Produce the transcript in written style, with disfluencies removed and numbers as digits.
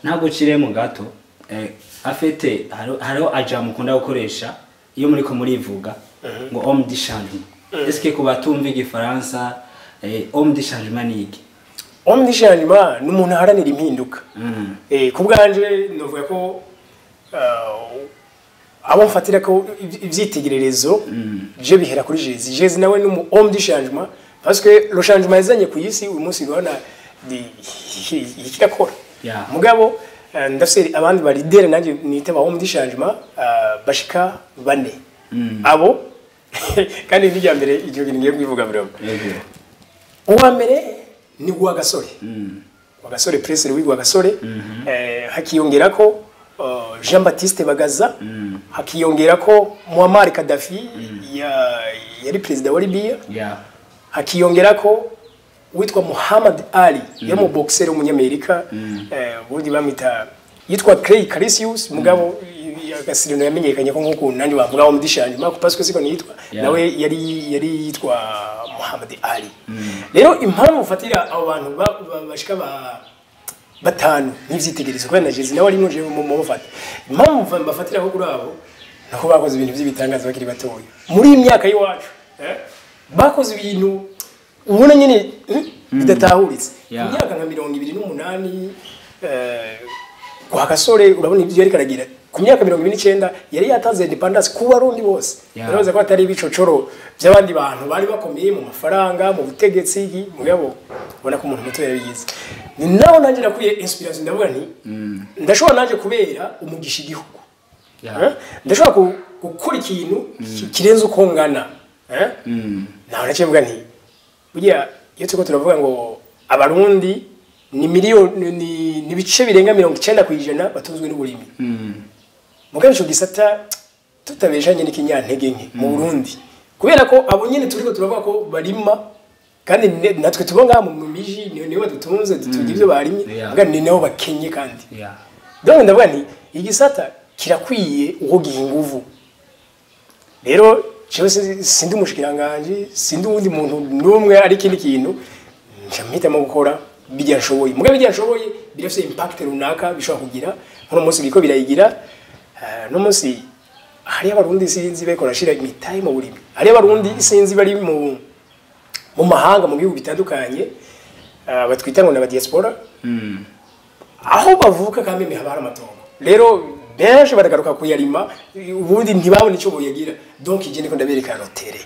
ntabwo ciremo gato afete hariho aja mukunda gukoresha iyo muri ko murivuga ngo homme de changement est-ce que kuba tumva igifaransa homme de changement ni iki? Homme de changement ni umuntu aharanira impinduka ku bwanje novuga ko abo mfatira ko ivyitegererezo je bihera kuri Jésus nawe ni homme de changement parce que le changement yazanye ku isi uyu munsi ubona ikidakora mugabo ndafise abandi ba leader nanje nite ba homme de changement bashika bane abo kandi nijya mbere icyo kintu ngiye kwivuga bro uwa mbere ni gwa gasore wa gasore Prince Louis gwa gasore hakiyongera ko Jean Baptiste Bagaza hakiyongera ko Muammar Gaddafi yari president wa Libya hakiyongera ko witwa Muhammad Ali yari mu boxer w'umunyamerika bundi bamita yitwa Clay Calisius mugabo agasirino yamenyekanye ko nkuko nandi bavuga homme de changement parce que siko nitwa nawe yari yitwa Muhammad Ali rero impamvu fatira abo bantu bashika batanu n'ivyitegerezo kwa na Jésus nawe ari muje mu mufata impamvu bafatira ko kuri abo nako bakoze ibintu by'ibitangaza bakiri batoya muri imyaka yiwacu bakoze ibintu ubona nyine bidatahuritse imyaka nka 28 kwa gasore urabona ibyo yari karagira ku myaka 29 yari yatanze independence ku barundi bose urabaza ko atari ibicocoro by'abandi bantu bari bakomeye mu mafaranga mu butegetsi mugabo ubona ko umuntu muto yabigize ni naho nanjye nakuye inspiration ndavuga nti ndashobora nanjye kubera umugisha igihugu ndashobora gukora ikintu kirenze uko ngana naho naciye mvuga nti burya iyo tuko turavuga ngo abarundi ni miliyoni ni bice birenga 90% batunzwe n'uburimi mugabo cyo gisata tutabeshanye n'ikinyantege nke mu Burundi kubera ko abo nyene turiko turavuga ko barima kandi natwe tubonga mu miji niyo badutunze tugira ibyo barimye kandi ni nabo bakenye kandi donc ndavuga nti igisata kirakwiye uko gihinguvu rero cyo sindi umushikiranganje sindi undi muntu numwe ari kindi kintu ncamita mu gukora bijya nshoboye mugabo bijya nshoboye birafite impact runaka bishobora kugira nko munsi biko birayigira no munsi hari abarundi sinzi bekora shira imitaye mu burimi hari abarundi sinzi bari mu mahanga mu bihugu bitandukanye batwita ngo na diaspora aho bavuka kandi mihaba amatongo rero benshi baragaruka kuyarima ubundi ntibabone icyo boyagira donc ije niko ndabereka rotere